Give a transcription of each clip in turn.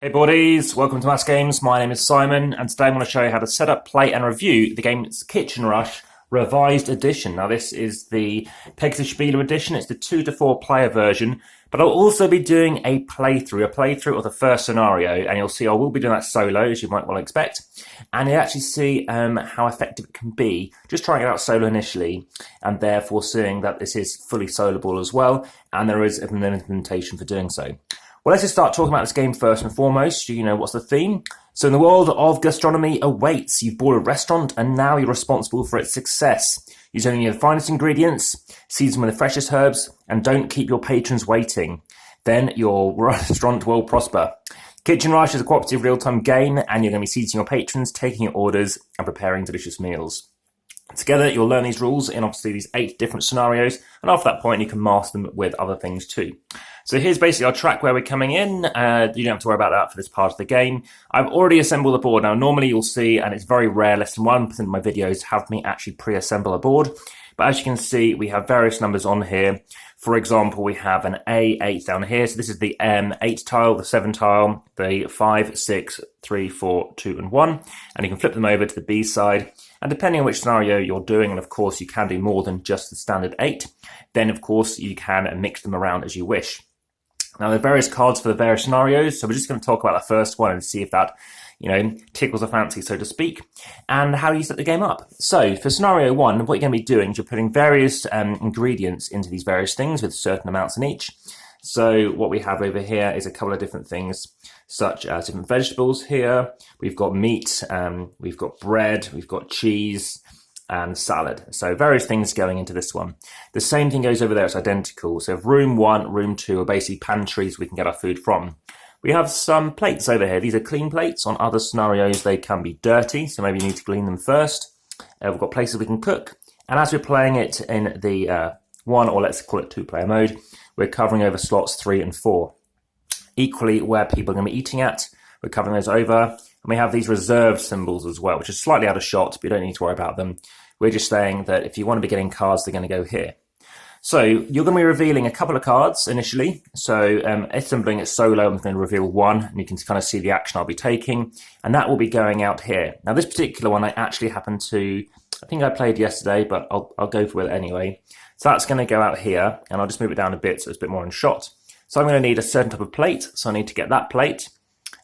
Hey buddies, welcome to AmassGames. My name is Simon, and today I'm going to show you how to set up, play, and review the game's Kitchen Rush Revised Edition. Now this is the SPIEL.digital edition. It's the 2 to 4 player version, but I'll also be doing a playthrough of the first scenario, and you'll see I will be doing that solo, as you might well expect, and you actually see how effective it can be. Just trying it out solo initially, and therefore seeing that this is fully soloable as well, and there is an implementation for doing so. Well, let's just start talking about this game first and foremost. You know, what's the theme? So in the world of gastronomy awaits, you've bought a restaurant and now you're responsible for its success. Use only the finest ingredients, season with the freshest herbs, and don't keep your patrons waiting. Then your restaurant will prosper. Kitchen Rush is a cooperative real-time game, and you're going to be seating your patrons, taking your orders, and preparing delicious meals. Together, you'll learn these rules in obviously these 8 different scenarios, and after that point, you can master them with other things too. So here's basically our track where we're coming in. You don't have to worry about that for this part of the game. I've already assembled the board. Now, normally you'll see, and it's very rare, less than 1% of my videos have me actually pre-assemble a board. But as you can see, we have various numbers on here. For example, we have an A8 down here. So this is the M8 tile, the 7 tile, the 5, 6, 3, 4, 2, and 1. And you can flip them over to the B side. And depending on which scenario you're doing, and of course you can do more than just the standard 8, then of course you can mix them around as you wish. Now there are various cards for the various scenarios, so we're just going to talk about the first one and see if that, tickles a fancy, so to speak, and how you set the game up. So for scenario 1, what you're going to be doing is you're putting various ingredients into these various things with certain amounts in each. So what we have over here is a couple of different things, such as different vegetables here. We've got meat, we've got bread, we've got cheese, and salad. So various things going into this one. The same thing goes over there, it's identical. So room 1, room 2 are basically pantries we can get our food from. We have some plates over here. These are clean plates. On other scenarios, they can be dirty, so maybe you need to clean them first. We've got places we can cook. And as we're playing it in the 1, or let's call it 2-player mode, we're covering over slots 3 and 4. Equally, where people are going to be eating at, we're covering those over. And we have these reserved symbols as well, which is slightly out of shot, but you don't need to worry about them. We're just saying that if you want to be getting cards, they're going to go here. So you're going to be revealing a couple of cards initially. So assembling it solo, I'm going to reveal 1, and you can kind of see the action I'll be taking. And that will be going out here. Now, this particular one I actually happened to, I think I played yesterday, but I'll go for it anyway. So that's going to go out here, and I'll just move it down a bit so it's a bit more in shot. So I'm going to need a certain type of plate, so I need to get that plate.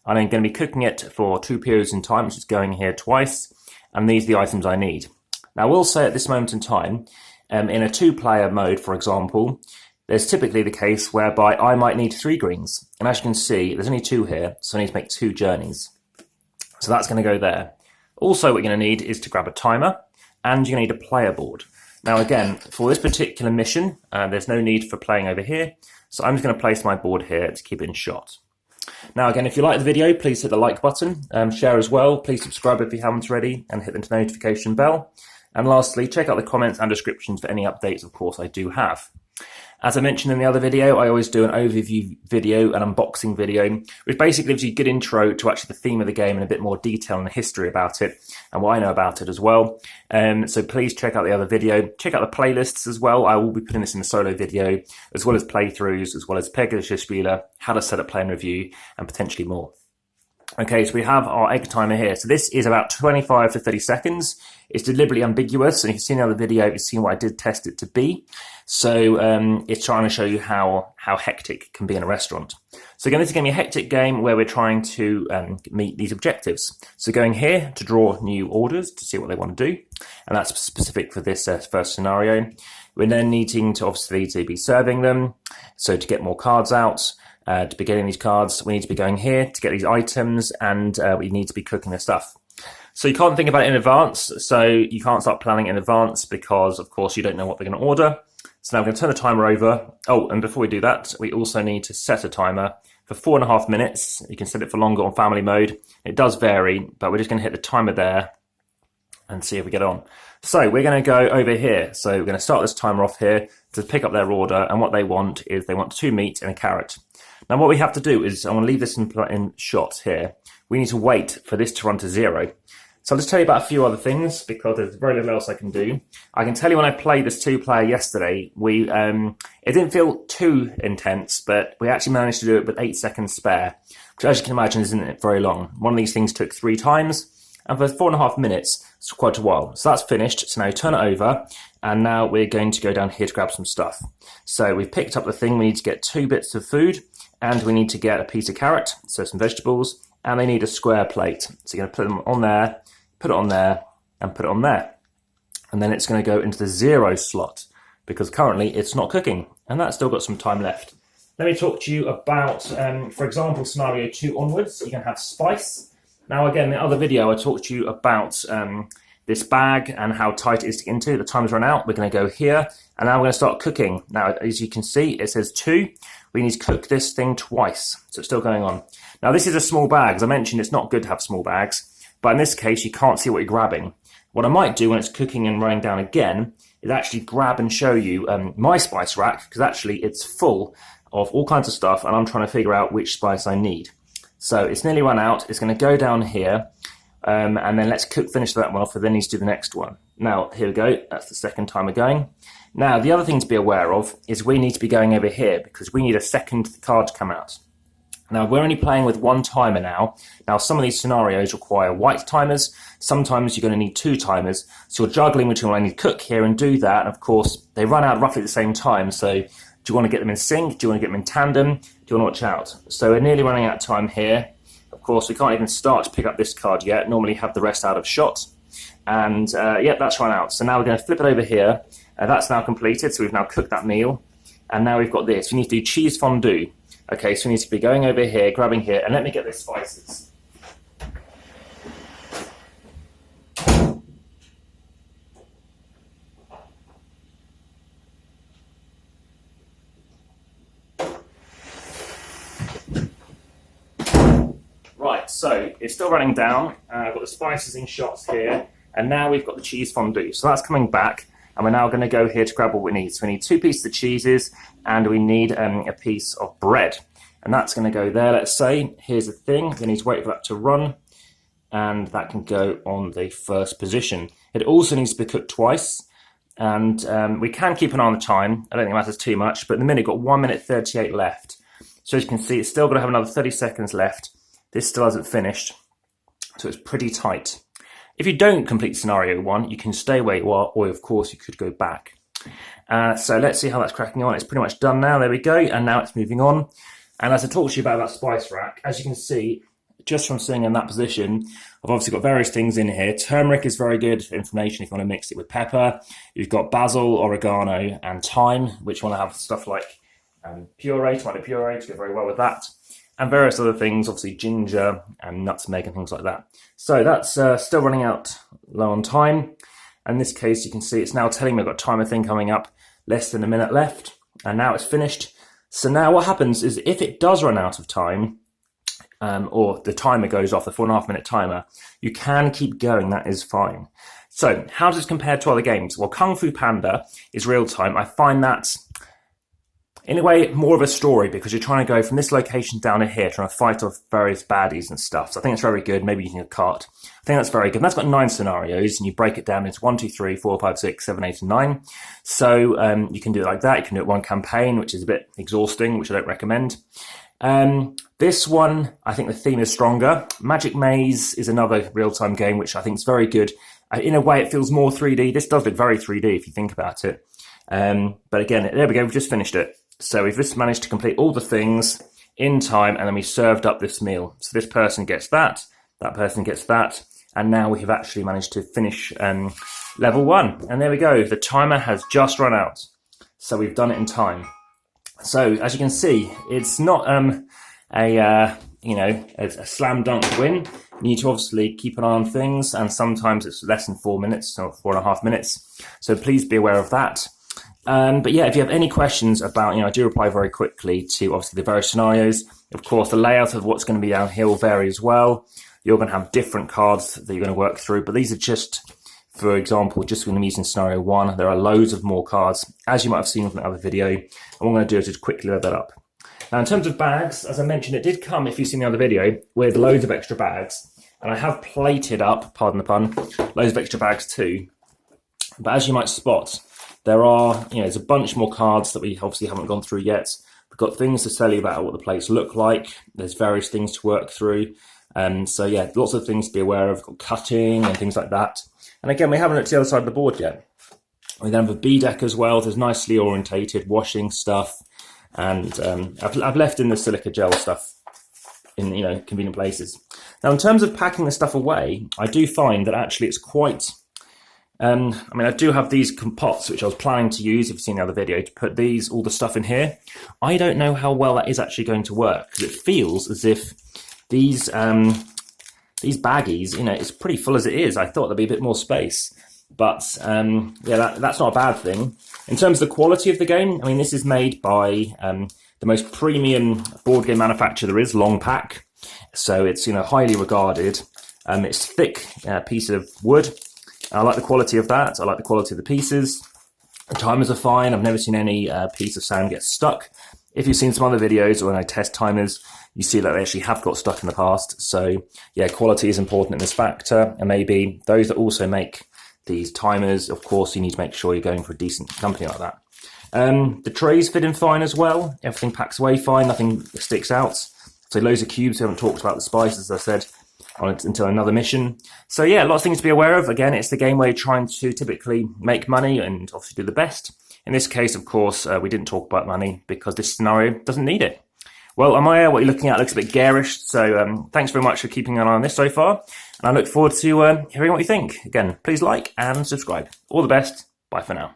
And I'm going to be cooking it for 2 periods in time, which is going here twice. And these are the items I need. Now, I will say at this moment in time, in a 2-player mode, for example, there's typically the case whereby I might need 3 greens. And as you can see, there's only 2 here, so I need to make 2 journeys. So that's going to go there. Also, what you're going to need is to grab a timer, and you're going to need a player board. Now, again, for this particular mission, there's no need for playing over here. So I'm just going to place my board here to keep it in shot. Now, again, if you like the video, please hit the like button, share as well. Please subscribe if you haven't already, and hit the notification bell. And lastly, check out the comments and descriptions for any updates, of course, I do have. As I mentioned in the other video, I always do an overview video, an unboxing video, which basically gives you a good intro to actually the theme of the game and a bit more detail and the history about it and what I know about it as well. So please check out the other video. Check out the playlists as well. I will be putting this in a solo video, as well as playthroughs, as well as SPIEL.digital, how to set up, play and review, and potentially more. Okay, so we have our egg timer here. So this is about 25 to 30 seconds. It's deliberately ambiguous, and you can see in the other video, you've seen what I did test it to be. So it's trying to show you how hectic it can be in a restaurant. So again, this is going to be a hectic game where we're trying to meet these objectives. So going here to draw new orders to see what they want to do, and that's specific for this first scenario. We're then needing to obviously to be serving them, so to get more cards out. To be getting these cards, we need to be going here to get these items, and we need to be cooking the stuff. So you can't think about it in advance, so you can't start planning in advance because, of course, you don't know what they're going to order. So now I'm going to turn the timer over. Oh, and before we do that, we also need to set a timer for 4.5 minutes. You can set it for longer on family mode. It does vary, but we're just going to hit the timer there and see if we get on. So we're going to go over here. So we're going to start this timer off here to pick up their order, and what they want is they want 2 meat and a carrot. Now what we have to do is, I want to leave this in shot here. We need to wait for this to run to 0. So I'll just tell you about a few other things because there's very little else I can do. I can tell you when I played this 2-player yesterday, it didn't feel too intense, but we actually managed to do it with 8 seconds spare, which, as you can imagine, isn't very long. One of these things took 3 times, and for 4.5 minutes, it's quite a while. So that's finished. So now turn it over, and now we're going to go down here to grab some stuff. So we've picked up the thing. We need to get 2 bits of food, and we need to get a piece of carrot, so some vegetables, and they need a square plate. So you're going to put them on there, put it on there, and put it on there. And then it's going to go into the 0 slot, because currently it's not cooking, and that's still got some time left. Let me talk to you about, for example, scenario 2 onwards, you can have spice. Now again, in the other video I talked to you about this bag and how tight it is to get into. The time's run out, we're going to go here, and now we're going to start cooking. Now, as you can see, it says 2. We need to cook this thing twice, so it's still going on. Now this is a small bag. As I mentioned, it's not good to have small bags, but in this case you can't see what you're grabbing. What I might do when it's cooking and running down again is actually grab and show you my spice rack, because actually it's full of all kinds of stuff, and I'm trying to figure out which spice I need. So it's nearly run out. It's going to go down here, and then let's finish that one off, and then need to do the next one. Now, here we go. That's the second time we're going. Now, the other thing to be aware of is we need to be going over here, because we need a second card to come out. Now, we're only playing with 1 timer now. Now, some of these scenarios require white timers. Sometimes you're going to need 2 timers. So you're juggling between, well, I need to cook here and do that. And of course, they run out roughly at the same time. So do you want to get them in sync? Do you want to get them in tandem? Do you want to watch out? So we're nearly running out of time here. Of course, we can't even start to pick up this card yet. Normally have the rest out of shot. And yeah, that's run out. So now we're going to flip it over here. That's now completed. So we've now cooked that meal. And now we've got this. We need to do cheese fondue. Okay, so we need to be going over here, grabbing here, and let me get the spices. Right, so it's still running down. I've got the spices in shots here, and now we've got the cheese fondue. So that's coming back, and we're now going to go here to grab what we need. So we need 2 pieces of cheeses, and we need a piece of bread. And that's going to go there, let's say. Here's the thing. We need to wait for that to run, and that can go on the first position. It also needs to be cooked twice, and we can keep an eye on the time. I don't think it matters too much, but in the minute, got 1 minute 38 left. So as you can see, it's still got to have another 30 seconds left. This still hasn't finished, so it's pretty tight. If you don't complete scenario 1, you can stay where you are, or of course you could go back. So let's see how that's cracking on. It's pretty much done now. There we go, and now it's moving on. And as I talked to you about that spice rack, as you can see, just from sitting in that position, I've obviously got various things in here. Turmeric is very good for inflammation if you want to mix it with pepper. You've got basil, oregano, and thyme, which want to have stuff like puree, tomato puree to go very well with that. And various other things, obviously ginger and nutmeg and things like that. So that's still running out low on time. In this case, you can see it's now telling me I've got a timer thing coming up, less than a minute left, and now it's finished. So now what happens is if it does run out of time, or the timer goes off, the 4.5 minute timer, you can keep going, that is fine. So how does this compare to other games? Well, Kung Fu Panda is real time. I find that, in a way, more of a story, because you're trying to go from this location down to here, trying to fight off various baddies and stuff. So I think it's very good, maybe using a cart. I think that's very good. And that's got 9 scenarios, and you break it down into 1, 2, 3, 4, 5, 6, 7, 8, and 9. So you can do it like that. You can do it one campaign, which is a bit exhausting, which I don't recommend. This one, I think the theme is stronger. Magic Maze is another real-time game, which I think is very good. In a way, it feels more 3D. This does look very 3D if you think about it. But again, there we go. We've just finished it. So we've just managed to complete all the things in time, and then we served up this meal. So this person gets that person gets that, and now we have actually managed to finish level 1. And there we go. The timer has just run out. So we've done it in time. So as you can see, it's not a slam dunk win. You need to obviously keep an eye on things, and sometimes it's less than 4 minutes or 4.5 minutes. So please be aware of that. But yeah, if you have any questions about, I do reply very quickly to obviously the various scenarios. Of course, the layout of what's going to be down here will vary as well. You're going to have different cards that you're going to work through, but these are just, for example, just when I'm using scenario 1, there are loads of more cards, as you might have seen from the other video. And what I'm going to do is just quickly load that up. Now, in terms of bags, as I mentioned, it did come, if you've seen the other video, with loads of extra bags. And I have plated up, pardon the pun, loads of extra bags too. But as you might spot, there are, there's a bunch more cards that we obviously haven't gone through yet. We've got things to tell you about what the plates look like. There's various things to work through. So yeah, lots of things to be aware of. We've got cutting and things like that. And again, we haven't looked at the other side of the board yet. We then have a B deck as well. There's nicely orientated washing stuff. And I've left in the silica gel stuff in convenient places. Now, in terms of packing the stuff away, I do find that actually it's quite. I do have these pots which I was planning to use, if you've seen the other video, to put all the stuff in here. I don't know how well that is actually going to work, because it feels as if these baggies, it's pretty full as it is. I thought there'd be a bit more space, but yeah, that's not a bad thing. In terms of the quality of the game, this is made by the most premium board game manufacturer there is, Longpack. So it's highly regarded. It's thick piece of wood. I like the quality of that. I like the quality of the pieces. The timers are fine. I've never seen any piece of sand get stuck. If you've seen some other videos or when I test timers, you see that they actually have got stuck in the past. So yeah, quality is important in this factor. And maybe those that also make these timers, of course, you need to make sure you're going for a decent company like that. The trays fit in fine as well. Everything packs away fine. Nothing sticks out. So loads of cubes. We haven't talked about the spices, as I said, until another mission. So yeah, lots of things to be aware of. Again, it's the game where you're trying to typically make money and obviously do the best. In this case, of course, we didn't talk about money because this scenario doesn't need it. Well, Amaya, what you're looking at looks a bit garish. So thanks very much for keeping an eye on this so far. And I look forward to hearing what you think. Again, please like and subscribe. All the best. Bye for now.